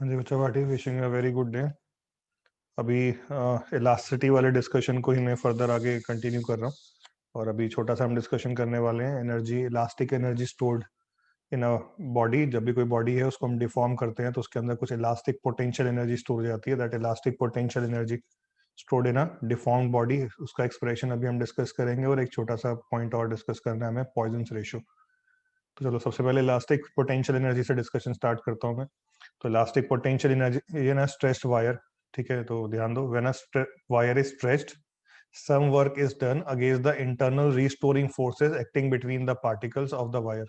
हाँ जी बच्चा Bhati, wishing a very good day. अभी इलास्टिसिटी वाले डिस्कशन को ही मैं फर्दर आगे कंटिन्यू कर रहा हूँ। और अभी छोटा सा हम डिस्कशन करने वाले हैं energy, elastic energy stored in a body. जब भी कोई बॉडी है उसको हम डिफॉर्म करते हैं तो उसके अंदर कुछ इलास्टिक पोटेंशियल एनर्जी स्टोर हो जाती है। That elastic potential energy stored in a deform body, उसका एक्सप्रेशन अभी हम डिस्कस करेंगे। और एक छोटा सा पॉइंट और डिस्कस करना है हमें, पॉइजन्स रेशियो। तो चलो सबसे पहले इलास्टिक पोटेंशियल एनर्जी से डिस्कशन स्टार्ट करता हूँ मैं। तो इलास्टिक पोटेंशियल एनर्जी, ये ना स्ट्रेस्ड वायर, ठीक है। तो ध्यान दो, when a wire is stretched, some work is done against the internal restoring forces acting between the particles of the wire.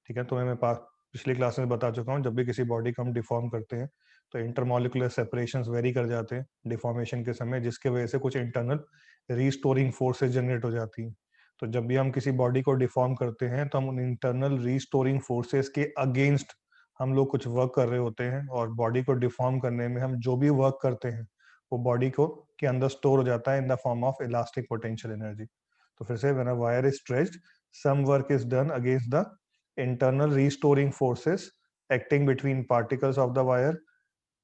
ठीक है, तो मैं पिछली क्लास में बता चुका हूँ, जब भी किसी बॉडी को हम डिफॉर्म करते हैं तो इंटरमोलिकुलर सेपरेशंस वेरी कर जाते हैं डिफॉर्मेशन के समय, जिसके वजह से कुछ इंटरनल रीस्टोरिंग फोर्सेस जनरेट हो जाती हैं। तो जब भी हम किसी बॉडी को डिफॉर्म करते हैं तो हम उन इंटरनल रीस्टोरिंग फोर्सेस के अगेंस्ट हम लोग कुछ वर्क कर रहे होते हैं। और बॉडी को डिफॉर्म करने में हम जो भी वर्क करते हैं वो बॉडी को के अंदर स्टोर हो जाता है in the form of elastic potential energy. तो फिर से, when a wire is stretched, some work is done against the internal restoring forces acting between particles of the wire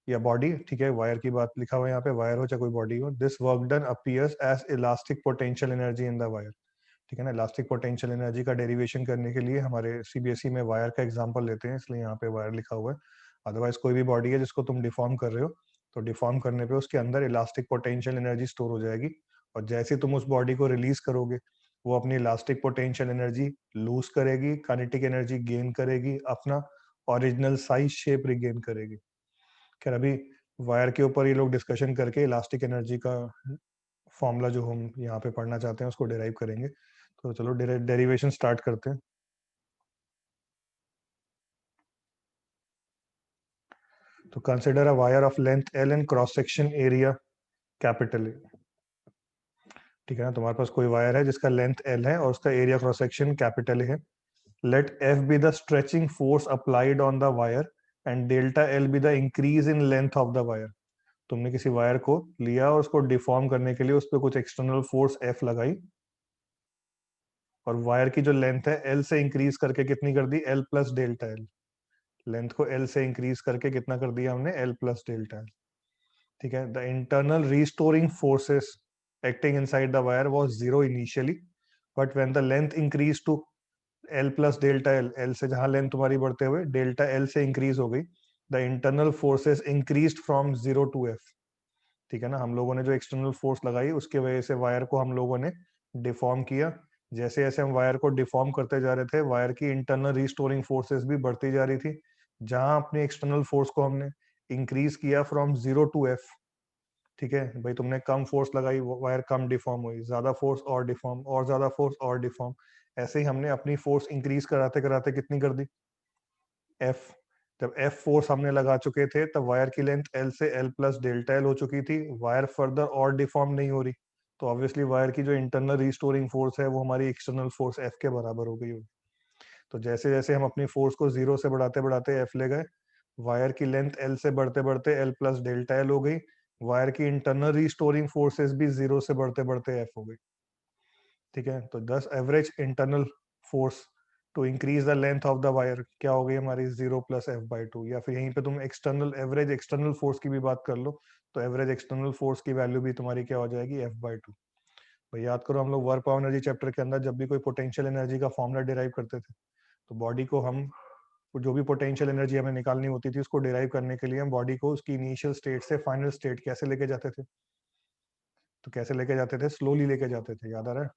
या बॉडी। ठीक है, वायर की बात लिखा हुआ है यहाँ पे, वायर हो चाहे कोई बॉडी हो। This work done appears as elastic potential energy in the wire. ठीक है ना, इलास्टिक पोटेंशियल एनर्जी का डेरिवेशन करने के लिए हमारे सीबीएसई में वायर का एग्जांपल लेते हैं, इसलिए यहाँ पे वायर लिखा हुआ है। अदरवाइज कोई भी बॉडी है जिसको तुम डिफॉर्म कर रहे हो, तो डिफॉर्म करने पे उसके अंदर इलास्टिक पोटेंशियल एनर्जी स्टोर हो जाएगी। और जैसे तुम उस बॉडी को रिलीज करोगे, वो अपनी इलास्टिक पोटेंशियल एनर्जी लूज करेगी, काइनेटिक एनर्जी गेन करेगी, अपना ओरिजिनल साइज शेप रिगेन करेगी। खैर, अभी वायर के ऊपर ये लोग डिस्कशन करके इलास्टिक एनर्जी का फॉर्मूला जो हम यहाँ पे पढ़ना चाहते हैं उसको डिराइव करेंगे। तो चलो डेरिवेशन स्टार्ट करते हैं। तो consider a wire of length L and cross section area capital A. ठीक है ना, तुम्हारे पास कोई वायर है जिसका लेंथ एल है और उसका एरिया क्रॉस सेक्शन कैपिटल है। Let F be the stretching force applied on the wire and delta L be the increase in length of the wire. तुमने किसी वायर को लिया और उसको डिफॉर्म करने के लिए उस पर कुछ एक्सटर्नल फोर्स एफ लगाई, और वायर की जो लेंथ है एल से इंक्रीज करके कितनी कर दी, L plus delta L. Length को एल से इंक्रीज करके कितना कर दिया हमने, एल प्लस डेल्टा एल। ठीक है, the internal restoring forces acting inside the wire was zero initially, but when the length increase to L plus delta L, L से जहां लेंथ तुम्हारी बढ़ते हुए डेल्टा एल से इंक्रीज हो गई, the internal forces increase from zero to F. ठीक है ना, हम लोगों ने जो एक्सटर्नल फोर्स लगाई उसके वजह से वायर को हम लोगों ने डिफॉर्म किया। जैसे जैसे हम वायर को डिफॉर्म करते जा रहे थे, वायर की इंटरनल रिस्टोरिंग फोर्सेस भी बढ़ती जा रही थी। जहां अपनी एक्सटर्नल फोर्स को हमने इंक्रीज किया फ्रॉम जीरो टू एफ, ठीक है भाई, तुमने कम फोर्स लगाई, वायर कम डिफॉर्म हुई, ज्यादा फोर्स और डिफॉर्म, और ज्यादा फोर्स और डिफॉर्म। ऐसे ही हमने अपनी फोर्स इंक्रीज कराते कराते कितनी कर दी, एफ। जब एफ फोर्स हमने लगा चुके थे तब वायर की लेंथ एल से एल प्लस डेल्टा एल हो चुकी थी, वायर फर्दर और डिफॉर्म नहीं हो रही। तो ऑब्वियसली वायर की जो इंटरनल रिस्टोरिंग फोर्स है वो हमारी एक्सटर्नल फोर्स एफ के बराबर हो गई होगी। तो जैसे जैसे हम अपनी फोर्स को जीरो से बढ़ाते बढ़ाते एफ ले गए, वायर की लेंथ एल से बढ़ते बढ़ते एल प्लस डेल्टा एल हो गई। वायर की इंटरनल रिस्टोरिंग फोर्सेस भी जीरो से बढ़ते बढ़ते एफ हो गई। ठीक है, तो 10 average internal force to increase the length of the wire क्या हो गई हमारी, zero plus F by two. या फिर यहीं पे तुम एक्सटर्नल एवरेज एक्सटर्नल फोर्स की भी बात कर लो, तो एवरेज एक्सटर्नल फोर्स की वैल्यू भी तुम्हारी क्या हो जाएगी, एफ बाई टू। भाई याद करो, हम लोग वर्क पावर एनर्जी चैप्टर के अंदर जब भी कोई पोटेंशियल एनर्जी का फॉर्मूला डिराइव करते थे, तो बॉडी को हम जो भी पोटेंशियल एनर्जी हमें निकालनी होती थी उसको डिराइव करने के लिए हम बॉडी को उसकी इनिशियल स्टेट से फाइनल स्टेट कैसे लेके जाते थे। तो कैसे लेके जाते थे, स्लोली लेके जाते थे, याद आ रहा है।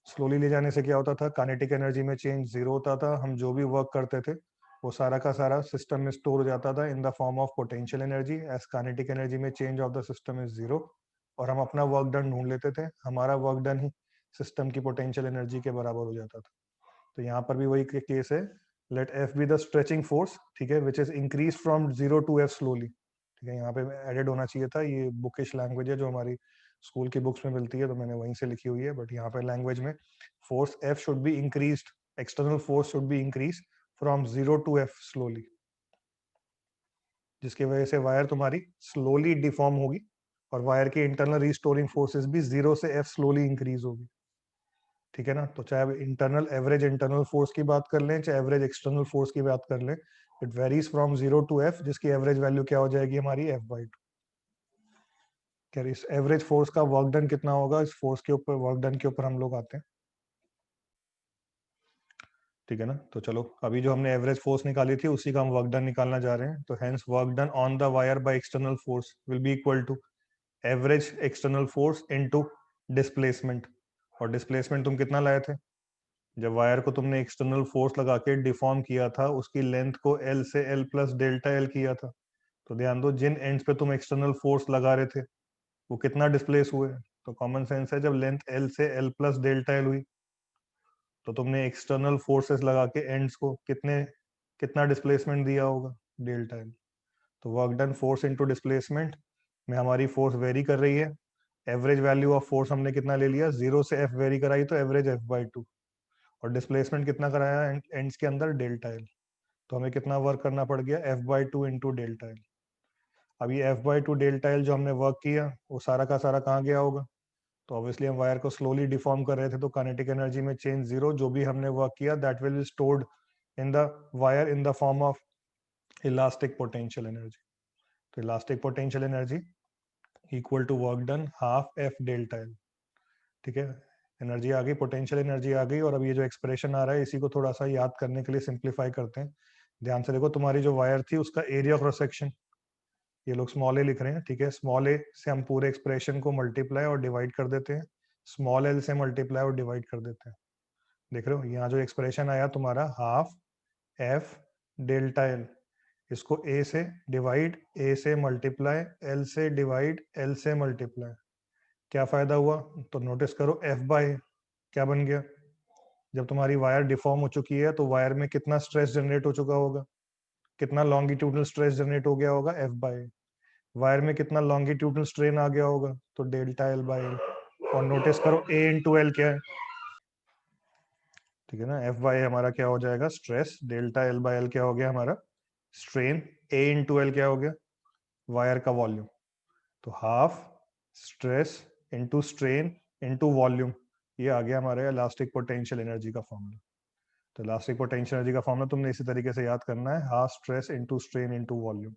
स्लोली ले जाने से क्या होता था, काइनेटिक एनर्जी में चेंज जीरो होता था, हम जो भी वर्क करते थे वो सारा का सारा सिस्टम में स्टोर हो जाता था in the form of potential energy, as kinetic energy में change of the system is zero. और हम अपना वर्क डन ढूंढ लेते थे, हमारा वर्क डन ही सिस्टम की पोटेंशियल एनर्जी के बराबर हो जाता था। तो यहाँ पर भी वही केस है, let F be the stretching force, ठीक है, which is increase from zero to F slowly. ठीक है, यहाँ पे एडेड होना चाहिए था, ये बुकिश लैंग्वेज है जो हमारी स्कूल की बुक्स में मिलती है, तो मैंने वहीं से लिखी हुई है, बट यहाँ पे लैंग्वेज में force F should be increase, external force should be increase from zero to F slowly, जिसकी वजह से वायर तुम्हारी स्लोली डिफॉर्म होगी और वायर की इंटरनल रिस्टोरिंग फोर्सेस भी जीरो से एफ स्लोली इंक्रीज होगी। ठीक है ना, तो चाहे इंटरनल एवरेज इंटरनल फोर्स की बात कर लें चाहे एवरेज एक्सटर्नल फोर्स की बात कर लें, it varies from 0 to F, जिसकी एवरेज वैल्यू क्या हो जाएगी हमारी F/2। क्या इस एवरेज फोर्स का वर्क डन कितना होगा, इस फोर्स के ऊपर, वर्क डन के ऊपर हम लोग आते हैं। ठीक है ना, तो चलो अभी जो हमने एवरेज फोर्स निकाली थी उसी का हम वर्क डन निकालना जा रहे हैं। तो hence work done on the wire by external force will be equal to average external force into displacement. और डिस्प्लेसमेंट तुम कितना लाए थे, जब वायर को तुमने एक्सटर्नल फोर्स लगा के डिफॉर्म किया था, उसकी लेंथ को L से L प्लस डेल्टा L किया था। तो ध्यान दो, जिन एंड्स पे तुम एक्सटर्नल फोर्स लगा रहे थे वो कितना डिस्प्लेस हुए। तो कॉमन सेंस है, जब लेंथ L से L प्लस डेल्टा L हुई तो तुमने एक्सटर्नल फोर्सेस लगा के एंड्स को कितना डिस्प्लेसमेंट दिया होगा, डेल्टा L। तो work done force into displacement में हमारी फोर्स वेरी कर रही है। एवरेज वैल्यू ऑफ फोर्स हमने कितना ले लिया, 0 से F वेरी कराई तो एवरेज F/2, और डिस्प्लेसमेंट कितना कराया एंड्स के अंदर, डेल्टा L। तो हमें कितना वर्क करना पड़ गया, F/2 इंटू डेल्टा L। अब ये F/2 डेल्टा L जो हमने वर्क किया वो सारा का सारा कहाँ गया होगा, तो ऑब्वियसली हम वायर को स्लोली डिफॉर्म कर रहे थे, तो काइनेटिक एनर्जी में चेंज जीरो। जो भी हमने वर्क किया that will be stored in the wire in the form of elastic potential energy. तो elastic potential energy equal to work done half F delta L. ठीक है, एनर्जी आ गई, potential energy आ गई। और अब ये जो एक्सप्रेशन आ रहा है इसी को थोड़ा सा याद करने के लिए सिंप्लीफाई करते हैं। ध्यान से देखो, तुम्हारी जो वायर थी उसका एरिया क्रॉस सेक्शन, ये लोग स्मॉल ए लिख रहे हैं। ठीक है, स्मॉल ए से हम पूरे एक्सप्रेशन को मल्टीप्लाई और डिवाइड कर देते हैं, स्मॉल एल से मल्टीप्लाई और डिवाइड कर देते हैं। देख रहे हो, यहाँ जो एक्सप्रेशन आया तुम्हारा हाफ एफ डेल्टा एल, इसको ए से डिवाइड, ए से मल्टीप्लाई, एल से डिवाइड, एल से मल्टीप्लाई, क्या फायदा हुआ, तो नोटिस करो एफ बाय क्या बन गया। जब तुम्हारी वायर डिफॉर्म हो चुकी है तो वायर में कितना स्ट्रेस जनरेट हो चुका होगा, कितना लॉन्गिट्यूडनल स्ट्रेस जनरेट हो गया होगा, एफ बाय। वायर में कितना लॉन्गिट्यूडनल स्ट्रेन आ गया होगा, तो डेल्टा एल बाय एल। और नोटिस करो ए इंटू एल क्या है, ठीक है ना, एफ बाय हमारा क्या हो जाएगा, stress, delta L by L क्या हो गया हमारा, स्ट्रेन, ए इंटू एल क्या हो गया, वायर का वॉल्यूम। तो half stress into strain into volume, ये आ गया हमारे इलास्टिक पोटेंशियल एनर्जी का फॉर्मूला। तो इलास्टिक पोटेंशियल एनर्जी का फॉर्मूला तुमने इसी तरीके से याद करना है, half stress into strain into volume.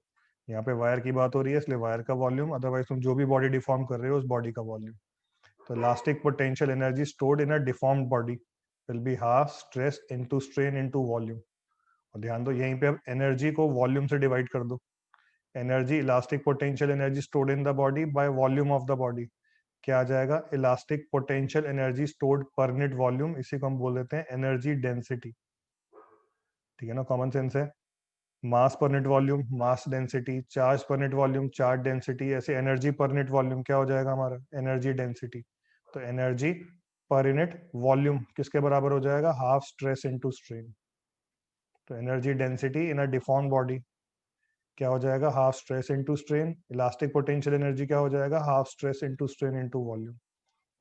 यहाँ पे वायर की बात हो रही है इसलिए वायर का वॉल्यूम, अदरवाइज तुम जो भी बॉडी डिफॉर्म कर रहे हो उस बॉडी का वॉल्यूम। तो elastic potential energy stored in a deformed body will be half stress into strain into volume. और ध्यान दो, यहीं पे अब एनर्जी को वॉल्यूम से डिवाइड कर दो। Energy, elastic potential energy stored in the body by volume of the body, क्या आ जाएगा, इलास्टिक पोटेंशियल एनर्जी स्टोर्ड पर यूनिट वॉल्यूम, इसी को हम बोल देते हैं एनर्जी डेंसिटी। ठीक है ना, कॉमन सेंस है। मास पर unit volume mass density, charge पर यूनिट वॉल्यूम चार्ज डेंसिटी, ऐसे एनर्जी पर यूनिट वॉल्यूम क्या हो जाएगा हमारा, एनर्जी डेंसिटी। तो एनर्जी पर यूनिट वॉल्यूम किसके बराबर हो जाएगा, हाफ स्ट्रेस इनटू स्ट्रेन। तो energy density in a deform body क्या हो जाएगा, half stress into strain. Elastic potential energy क्या हो जाएगा, half stress into strain into volume.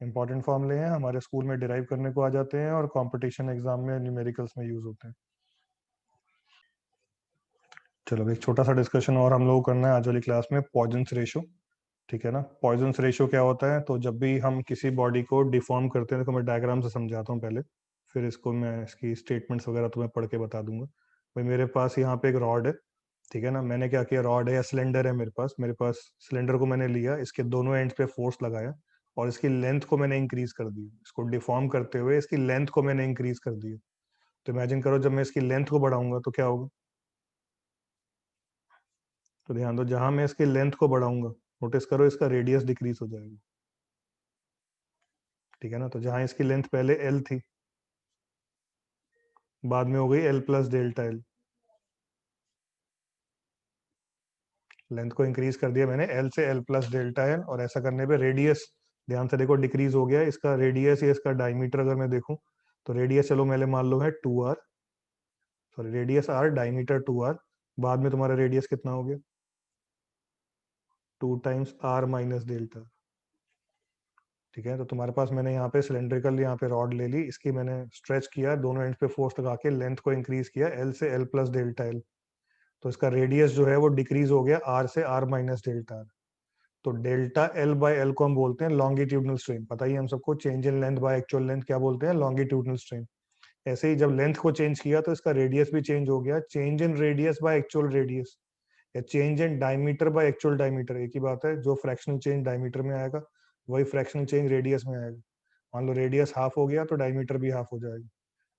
Important फॉर्मूले हैं, हमारे स्कूल में डिराइव करने को आ जाते हैं और कंपटीशन एग्जाम में न्यूमेरिकल्स में यूज होते हैं। चलो एक छोटा सा डिस्कशन और हम लोगों को करना है आज वाली क्लास में, पॉइजन्स रेशो। ठीक है ना, पॉइजन्स रेशो क्या होता है, तो जब भी हम किसी बॉडी को डिफॉर्म करते हैं, तो मैं डायग्राम से समझाता हूँ पहले, फिर इसको मैं इसकी स्टेटमेंट्स वगैरह तुम्हें पढ़ के बता दूंगा। भाई मेरे पास यहाँ पे एक रॉड है, ठीक है ना, मैंने क्या किया, रॉड है या सिलेंडर है मेरे पास सिलेंडर को मैंने लिया, इसके दोनों एंड्स पे फोर्स लगाया और इसकी लेंथ को मैंने इंक्रीज कर दी, इसको डिफॉर्म करते हुए इसकी लेंथ को मैंने इंक्रीज कर दी। तो इमेजिन करो जब मैं इसकी लेंथ को बढ़ाऊंगा तो क्या होगा, तो ध्यान दो, जहां मैं इसकी लेंथ को बढ़ाऊंगा नोटिस करो इसका रेडियस डिक्रीज हो जाएगा। ठीक है ना, तो जहां इसकी लेंथ पहले एल थी, बाद में हो गई L plus delta L, length को इंक्रीज कर दिया मैंने एल से एल प्लस डेल्टा एल, और ऐसा करने पे रेडियस, ध्यान से देखो, डिक्रीज हो गया इसका रेडियस या इसका डायमीटर। अगर मैं देखूं तो रेडियस चलो मैंने मान लो है 2r, sorry radius r, diameter 2r, बाद में तुम्हारा रेडियस कितना हो गया, 2 टाइम्स r माइनस डेल्टा। ठीक है, तो तुम्हारे पास मैंने यहाँ पे सिलेंड्रिकल यहाँ पे रॉड ले ली, इसकी मैंने स्ट्रेच किया, दोनों एंड पे फोर्स लगा के लेंथ को इंक्रीज किया एल से एल प्लस डेल्टा एल, तो इसका रेडियस जो है वो डिक्रीज हो गया आर से आर माइनस डेल्टा आर। तो डेल्टा एल बाय एल को हम बोलते हैं लॉन्गिट्यूडनल स्ट्रेन, पता ही हम सबको, change in length by actual length क्या बोलते हैं, लॉन्गिट्यूडनल स्ट्रेन। ऐसे ही जब लेंथ को चेंज किया तो इसका रेडियस भी चेंज हो गया, change in radius by actual radius या change in diameter by actual diameter, एक ही बात है। जो फ्रैक्शनल चेंज डायमीटर में आएगा वही फ्रैक्शनल चेंज रेडियस में आएगा। मान लो रेडियस हाफ हो गया तो डायमीटर भी हाफ हो जाएगा,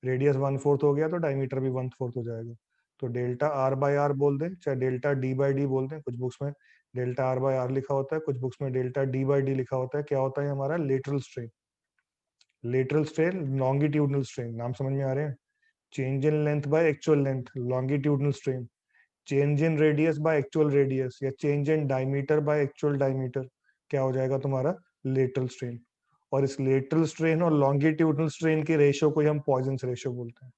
रेडियस 1/4 हो गया तो डायमीटर भी 1/4 हो जाएगा। तो डेल्टा आर बाय आर बोल दें, चाहे डेल्टा डी बाई डी बोल दें, कुछ बुक्स में डेल्टा आर बाय आर लिखा होता है, कुछ बुक्स में डेल्टा डी बाई डी लिखा होता है। क्या होता है हमारा lateral strain, lateral strain longitudinal strain, नाम समझ में आ रहे हैं। Change in length by actual length longitudinal strain, change in radius by actual radius या change in diameter by actual diameter, क्या हो जाएगा तुम्हारा लेटरल स्ट्रेन। और इस लेटरल स्ट्रेन और लॉन्गिट्यूडनल स्ट्रेन की रेशियो को ही हम पॉइजन्स रेशियो बोलते हैं,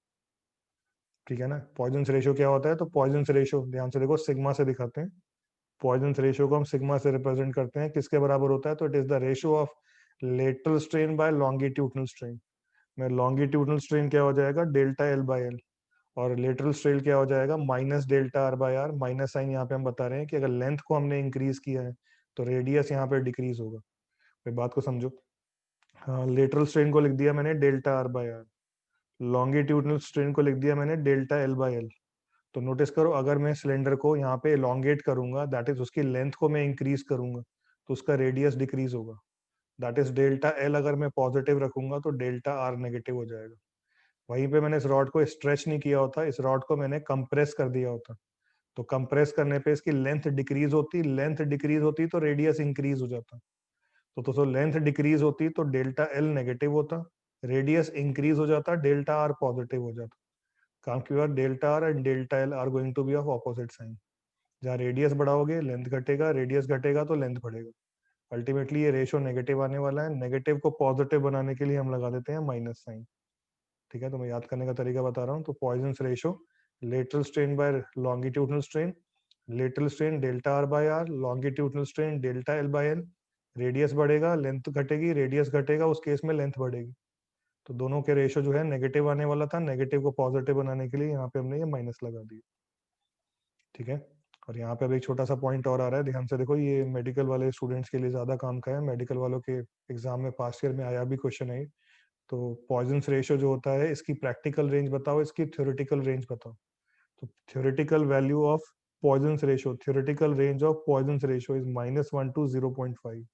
ठीक है ना। पॉइजन्स रेशियो क्या होता है, तो पॉइजन्स रेशियो ध्यान से देखो सिग्मा से दिखाते हैं। पॉइजन्स रेशियो को हम सिग्मा से रिप्रेजेंट करते हैं, किसके बराबर होता है, तो it is the ratio of lateral strain by longitudinal strain. में लॉन्गिट्यूडनल स्ट्रेन क्या हो जाएगा, डेल्टा एल बाय एल, और लेटरल स्ट्रेन क्या हो जाएगा, minus delta R by R. Minus sign यहाँ पे हम बता रहे हैं कि अगर लेंथ को हमने इंक्रीज किया है तो रेडियस यहाँ पे डिक्रीज होगा। फिर बात को समझो। हाँ, लेटरल स्ट्रेन को लिख दिया मैंने delta R by R, longitudinal strain को लिख दिया मैंने डेल्टा एल बाय एल। तो नोटिस करो, अगर मैं सिलेंडर को यहाँ पे एलोंगेट करूंगा, दैट इज उसकी लेंथ को मैं इंक्रीज करूंगा, तो उसका रेडियस डिक्रीज होगा। दैट इज डेल्टा एल अगर मैं पॉजिटिव रखूंगा तो डेल्टा आर नेगेटिव हो जाएगा। वहीं पे मैंने इस रॉड को स्ट्रेच नहीं किया होता, इस रॉड को मैंने कंप्रेस कर दिया होता, तो कंप्रेस करने पे इसकी लेंथ डिक्रीज होती, लेंथ डिक्रीज होती तो रेडियस इंक्रीज हो जाता। तो दोस्तों लेंथ डिक्रीज होती तो डेल्टा एल नेगेटिव होता, रेडियस इंक्रीज हो जाता, डेल्टा आर पॉजिटिव हो जाता। काम की बात, delta R and delta L are going to be of opposite sign. जहाँ रेडियस बढ़ाओगे लेंथ घटेगा, रेडियस घटेगा तो लेंथ बढ़ेगा। अल्टीमेटली ये रेशियो नेगेटिव आने वाला है। नेगेटिव को पॉजिटिव बनाने के लिए हम लगा देते हैं माइनस साइन, ठीक है। तो मैं याद करने का तरीका बता रहा हूँ। तो Poisson's ratio lateral strain by longitudinal strain, lateral strain delta R by R, longitudinal strain delta L by L. Radius बढ़ेगा लेंथ घटेगी, रेडियस घटेगा उस केस में लेंथ बढ़ेगी। तो दोनों के रेशियो जो है नेगेटिव आने वाला था, नेगेटिव को पॉजिटिव बनाने के लिए यहाँ पे हमने ये माइनस लगा दिया, ठीक है। और यहाँ पे अब एक छोटा सा पॉइंट और आ रहा है, ध्यान से देखो, ये मेडिकल वाले स्टूडेंट्स के लिए ज्यादा काम का है। मेडिकल वालों के एग्जाम में पास्ट ईयर में आया भी क्वेश्चन है। तो पॉइजन्स रेशियो जो होता है इसकी प्रैक्टिकल रेंज बताओ, इसकी थ्योरेटिकल रेंज बताओ। तो theoretical value of Poisson's ratio, theoretical range of Poisson's ratio is -1 to 0.5।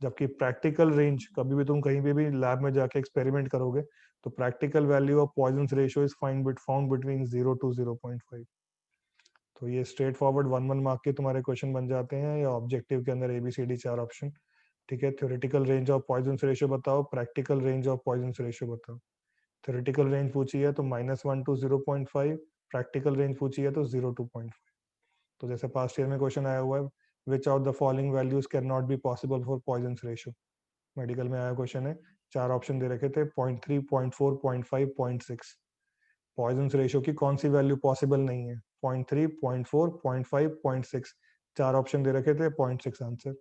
जबकि प्रैक्टिकल रेंज, कभी भी तुम कहीं पे भी लैब में जाके एक्सपेरिमेंट करोगे तो practical value of Poisson's ratio is found between 0 to 0.5। तो ये स्ट्रेट फॉरवर्ड 1 मार्क के तुम्हारे क्वेश्चन बन जाते हैं, या ऑब्जेक्टिव के अंदर ABCD 4 ऑप्शन, ठीक है। Theoretical range of Poisson's ratio बताओ, practical range of Poisson's ratio बताओ। थ्योरेटिकल रेंज पूछी है तो -1 to 0.5, प्रैक्टिकल रेंज पूछी है तो 0 to 0.5। तो जैसे पास्ट ईयर में क्वेश्चन आया हुआ है, which of the following values can not be possible for Poisson's ratio. Medical में आया क्वेश्चन है, 4 ऑप्शन दे रखे थे, 0.3, 0.4, 0.5, 0.6। पॉइजन्स रेशियो की कौन सी वैल्यू पॉसिबल नहीं है, 0.3, 0.4, 0.5, 0.6। 4 ऑप्शन दे रखे थे, 0.6 आंसर।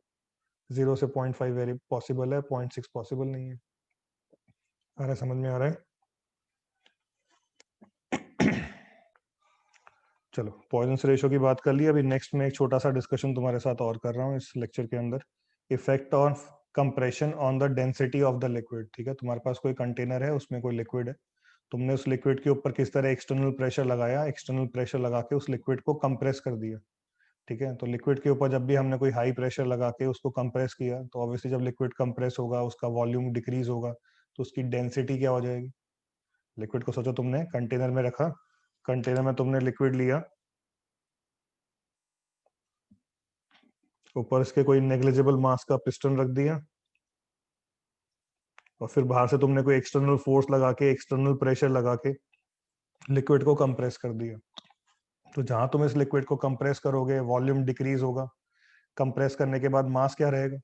0 से 0.5 वेरी पॉसिबल है, 0.6 पॉसिबल नहीं है। आ रहा है, समझ में आ रहा है। चलो पॉइजन्स रेशियो की बात कर ली। अभी नेक्स्ट में एक छोटा सा डिस्कशन तुम्हारे साथ और कर रहा हूँ इस लेक्चर के अंदर, effect of compression on the density of the liquid. ठीक है, तुम्हारे पास कोई कंटेनर है, उसमें कोई लिक्विड है, तुमने उस लिक्विड के ऊपर किस तरह एक्सटर्नल प्रेशर लगाया, एक्सटर्नल प्रेशर लगा के उस लिक्विड को कंप्रेस कर दिया। ठीक है, तो लिक्विड के ऊपर जब भी हमने कोई हाई प्रेशर लगा के उसको कंप्रेस किया, तो ऑब्वियसली जब लिक्विड कंप्रेस होगा उसका वॉल्यूम डिक्रीज होगा, तो उसकी डेंसिटी क्या हो जाएगी। लिक्विड को सोचो तुमने कंटेनर में रखा, कंटेनर में तुमने लिक्विड लिया, ऊपर इसके कोई नेग्लिजिबल मास का पिस्टन रख दिया, और फिर बाहर से तुमने कोई एक्सटर्नल फोर्स लगा के, एक्सटर्नल प्रेशर लगा के लिक्विड को कंप्रेस कर दिया। तो जहां तुम इस लिक्विड को कंप्रेस करोगे वॉल्यूम डिक्रीज होगा। कंप्रेस करने के बाद मास क्या रहेगा,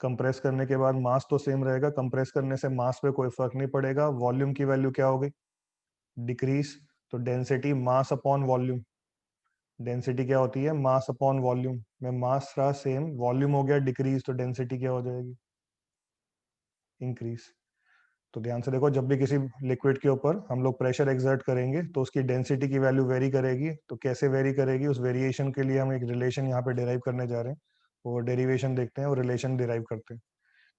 कंप्रेस करने के बाद मास तो सेम रहेगा, कंप्रेस करने से मास पे कोई फर्क नहीं पड़ेगा। वॉल्यूम की वैल्यू क्या होगी, डिक्रीज। तो density mass upon volume, density क्या होती है, मास अपॉन वॉल्यूम, में मास रहा सेम, वॉल्यूम हो गया डिक्रीज, तो डेंसिटी क्या हो जाएगी, इंक्रीज। तो ध्यान से देखो, जब भी किसी लिक्विड के ऊपर हम लोग प्रेशर एक्सर्ट करेंगे तो उसकी डेंसिटी की वैल्यू वेरी करेगी। तो कैसे वेरी करेगी, उस वेरिएशन के लिए हम एक रिलेशन यहाँ पे डिराइव करने जा रहे हैं, वो डेरिवेशन देखते हैं और रिलेशन डिराइव करते हैं।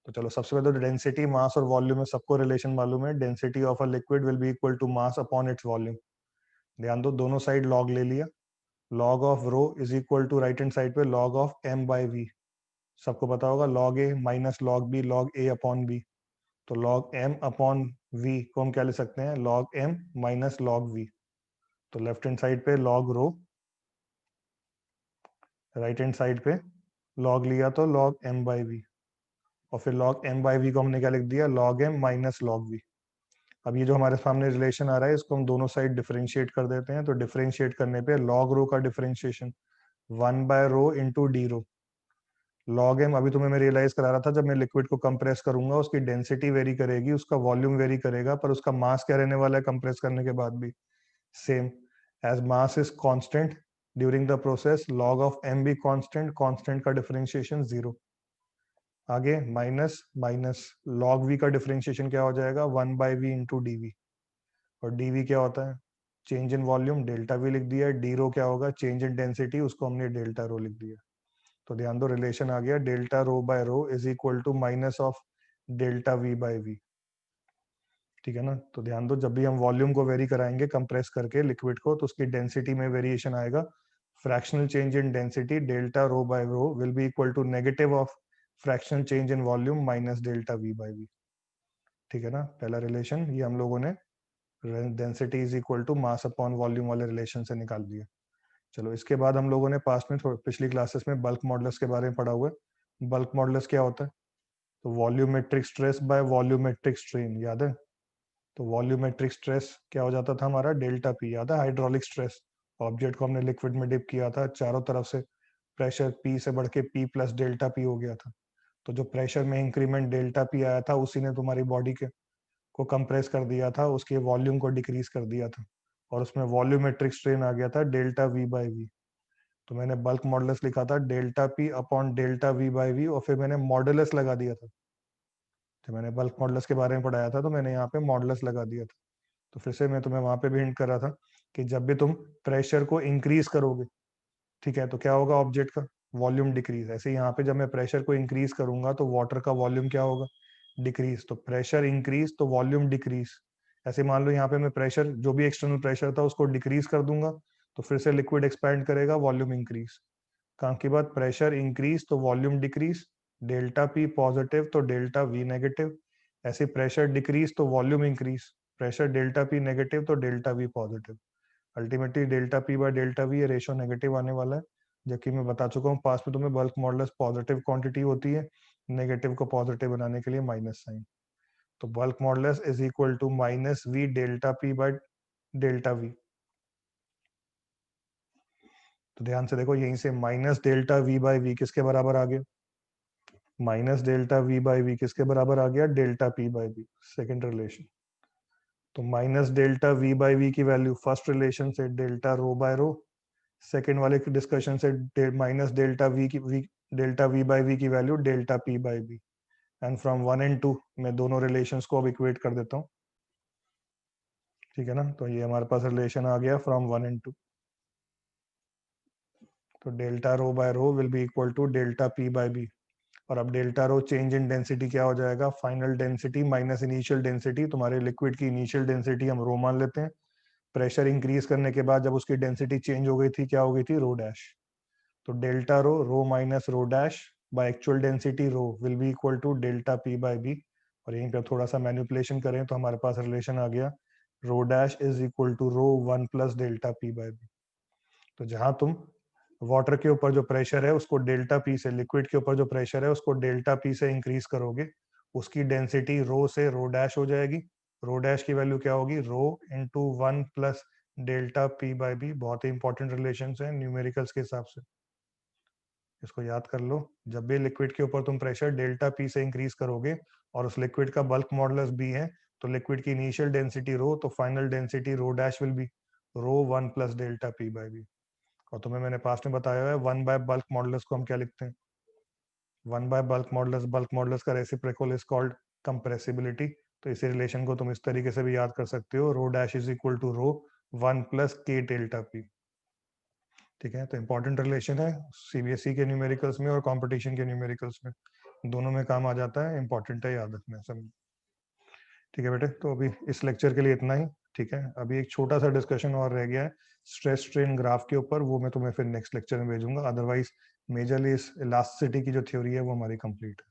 तो चलो सबसे पहले तो डेंसिटी, मास और वॉल्यूम में सबको रिलेशन मालूम है। Density of a liquid will be equal to mass upon its volume. ध्यान दो, दोनों साइड लॉग ले लिया। Log of rho is equal to right hand side पे log of M by V. सबको पता होगा log A minus log B, log A upon B. तो लॉग एम अपॉन वी को हम क्या ले सकते हैं, log M minus log V. तो लेफ्ट हैंड साइड पे लॉग रो, राइट हैंड साइड पे लॉग लिया तो लॉग एम बाई वी, और फिर log m बाई वी को हमने क्या लिख दिया, log m minus log v। अब ये जो हमारे सामने रिलेशन आ रहा है इसको हम दोनों साइड डिफरेंशिएट कर देते हैं। तो डिफरेंशिएट करने पे log रो का differentiation 1 bye rho into D रो। log m अभी तुम्हें मैं रियलाइज करा रहा था, जब मैं लिक्विड को कंप्रेस करूंगा उसकी डेंसिटी वेरी करेगी, उसका वॉल्यूम वेरी करेगा, पर उसका मास क्या रहने वाला है कंप्रेस करने के बाद भी, same. As mass is constant during the process, log of m भी कांस्टेंट, कांस्टेंट का डिफरेंशिएशन 0। आगे माइनस माइनस log v का डिफरेंशिएशन क्या हो जाएगा, 1 by V into D V. और डी वी क्या होता है, change in volume, delta V लिख दिया। डी रो क्या होगा, चेंज इन डेंसिटी, उसको हमने डेल्टा रो लिख दिया। तो ध्यान दो रिलेशन आ गया, delta rho by rho is equal to minus of delta V by V. ठीक है ना। तो ध्यान दो, जब भी हम वॉल्यूम को वेरी कराएंगे कंप्रेस करके लिक्विड को, तो उसकी डेंसिटी में वेरिएशन आएगा। Fractional change in density delta rho by rho will be equal to negative of fractional change in volume minus delta V by V. ठीक है ना, पहला रिलेशन ये हम लोगों ने density is equal to mass upon volume वाले relation से निकाल दिया। चलो इसके बाद हम लोगों ने पास में पिछली क्लासेस में बल्क मॉडुलस के बारे में पढ़ा हुआ है। बल्क मॉडुलस क्या होता है, तो volumetric stress by volumetric strain, याद है। तो वॉल्यूमेट्रिक स्ट्रेस क्या हो जाता था हमारा, डेल्टा पी, याद है, हाइड्रोलिक स्ट्रेस। ऑब्जेक्ट को हमने लिक्विड में डिप किया था, चारों तरफ से प्रेशर पी से बढ़ के पी प्लस डेल्टा पी हो गया था। तो जो प्रेशर में इंक्रीमेंट डेल्टा पी आया था उसी ने तुम्हारी बॉडी के को कंप्रेस कर दिया था, उसके वॉल्यूम को डिक्रीज कर दिया था, और उसमें वॉल्यूमेट्रिक स्ट्रेन आ गया था डेल्टा वी बाई वी। तो मैंने बल्क मॉडुलस लिखा था delta P upon delta V by V, और फिर मैंने मॉडुलस लगा दिया था। जब मैंने बल्क मॉडुलस के बारे में पढ़ाया था तो मैंने यहाँ पे मॉडुलस लगा दिया था। तो फिर से मैं तुम्हें वहां पे भी हिंट कर रहा था कि जब भी तुम प्रेशर को इंक्रीज करोगे, ठीक है, तो क्या होगा ऑब्जेक्ट का वॉल्यूम डिक्रीज। ऐसे यहाँ पे जब मैं प्रेशर को इंक्रीज करूंगा तो वाटर का वॉल्यूम क्या होगा, डिक्रीज। तो प्रेशर इंक्रीज तो वॉल्यूम डिक्रीज। ऐसे मान लो यहाँ पे मैं प्रेशर, जो भी एक्सटर्नल प्रेशर था उसको डिक्रीज कर दूंगा, तो फिर से लिक्विड एक्सपैंड करेगा, वॉल्यूम इंक्रीज। काम की बात, प्रेशर इंक्रीज तो volume decrease, delta P positive तो डेल्टा वी नेगेटिव। ऐसे प्रेशर डिक्रीज तो volume increase, pressure delta P negative तो delta V positive. Ultimately delta P by delta V ये रेशियो नेगेटिव आने वाला है। जबकि मैं बता चुका हूँ पास में तुम्हें, बल्क मॉडुलस पॉजिटिव क्वांटिटी होती है, नेगेटिव को पॉजिटिव बनाने के लिए माइनस साइन। तो bulk modulus is equal to minus V delta P by delta V. तो ध्यान से देखो, यहीं से minus delta V by V किसके बराबर आ गया, minus delta V by V किसके बराबर आ गया, delta P by V, second relation. तो minus delta V by V की वैल्यू फर्स्ट रिलेशन से delta rho by rho, second वाले डिस्कशन से माइनस डेल्टा वी की V, delta V by V की value delta P by V. And from 1 and 2 मैं दोनों relations को अब इक्वेट कर देता हूँ। ठीक है ना, तो ये हमारे पास रिलेशन आ गया फ्रॉम 1 एंड 2। तो delta rho by rho will be equal to delta P by B. और अब delta rho change in density क्या हो जाएगा, final density minus initial density. तुम्हारे लिक्विड की इनिशियल डेंसिटी हम रो मान लेते हैं, प्रेशर इंक्रीज करने के बाद जब उसकी डेंसिटी चेंज हो गई थी, क्या हो गई थी, रो डैश। तो delta rho, rho minus rho dash by actual density rho will be equal to delta P by B. और यहीं पे थोड़ा सा मैनिपुलेशन करें तो हमारे पास रिलेशन आ गया, rho dash is equal to rho 1 plus delta P by B. तो जहां तुम वाटर के ऊपर जो प्रेशर है उसको डेल्टा पी से, लिक्विड के ऊपर जो प्रेशर है उसको डेल्टा पी से इंक्रीज करोगे, उसकी डेंसिटी रो से रो डैश हो जाएगी। रो डैश की वैल्यू क्या होगी, rho into 1 plus delta P by B. बहुत ही इंपॉर्टेंट रिलेशन है न्यूमेरिकल्स के हिसाब से, इसको याद कर लो। जब भी लिक्विड के ऊपर तुम प्रेशर डेल्टा पी से इंक्रीज करोगे और उस लिक्विड का बल्क मॉडुलस बी है, तो लिक्विड की इनिशियल डेंसिटी रो, तो final density rho dash will be rho 1 plus delta P by B. और तुम्हें मैंने पास में बताया है 1 बाय बल्क मॉडुलस को हम क्या लिखते हैं, 1 बाय बल्क मॉडुलस का रेसिप्रोकल इज कॉल्ड कंप्रेसिबिलिटी। तो इसी रिलेशन को तुम इस तरीके से भी याद कर सकते हो, rho dash is equal to rho 1 plus K delta P. ठीक है, तो इंपॉर्टेंट रिलेशन है सीबीएसई के न्यूमेरिकल्स में और कंपटीशन के न्यूमेरिकल्स में। दोनों में काम आ जाता है, इंपॉर्टेंट है याद रखना सब। ठीक है बेटे, तो अभी इस लेक्चर के लिए इतना ही। ठीक है, अभी एक छोटा सा डिस्कशन और रह गया है स्ट्रेस स्ट्रेन ग्राफ के ऊपर, वो मैं तुम्हें फिर नेक्स्ट लेक्चर में भेजूंगा। अदरवाइज मेजरली इस इलास्टिसिटी की जो थ्योरी है वो हमारी कंप्लीट है।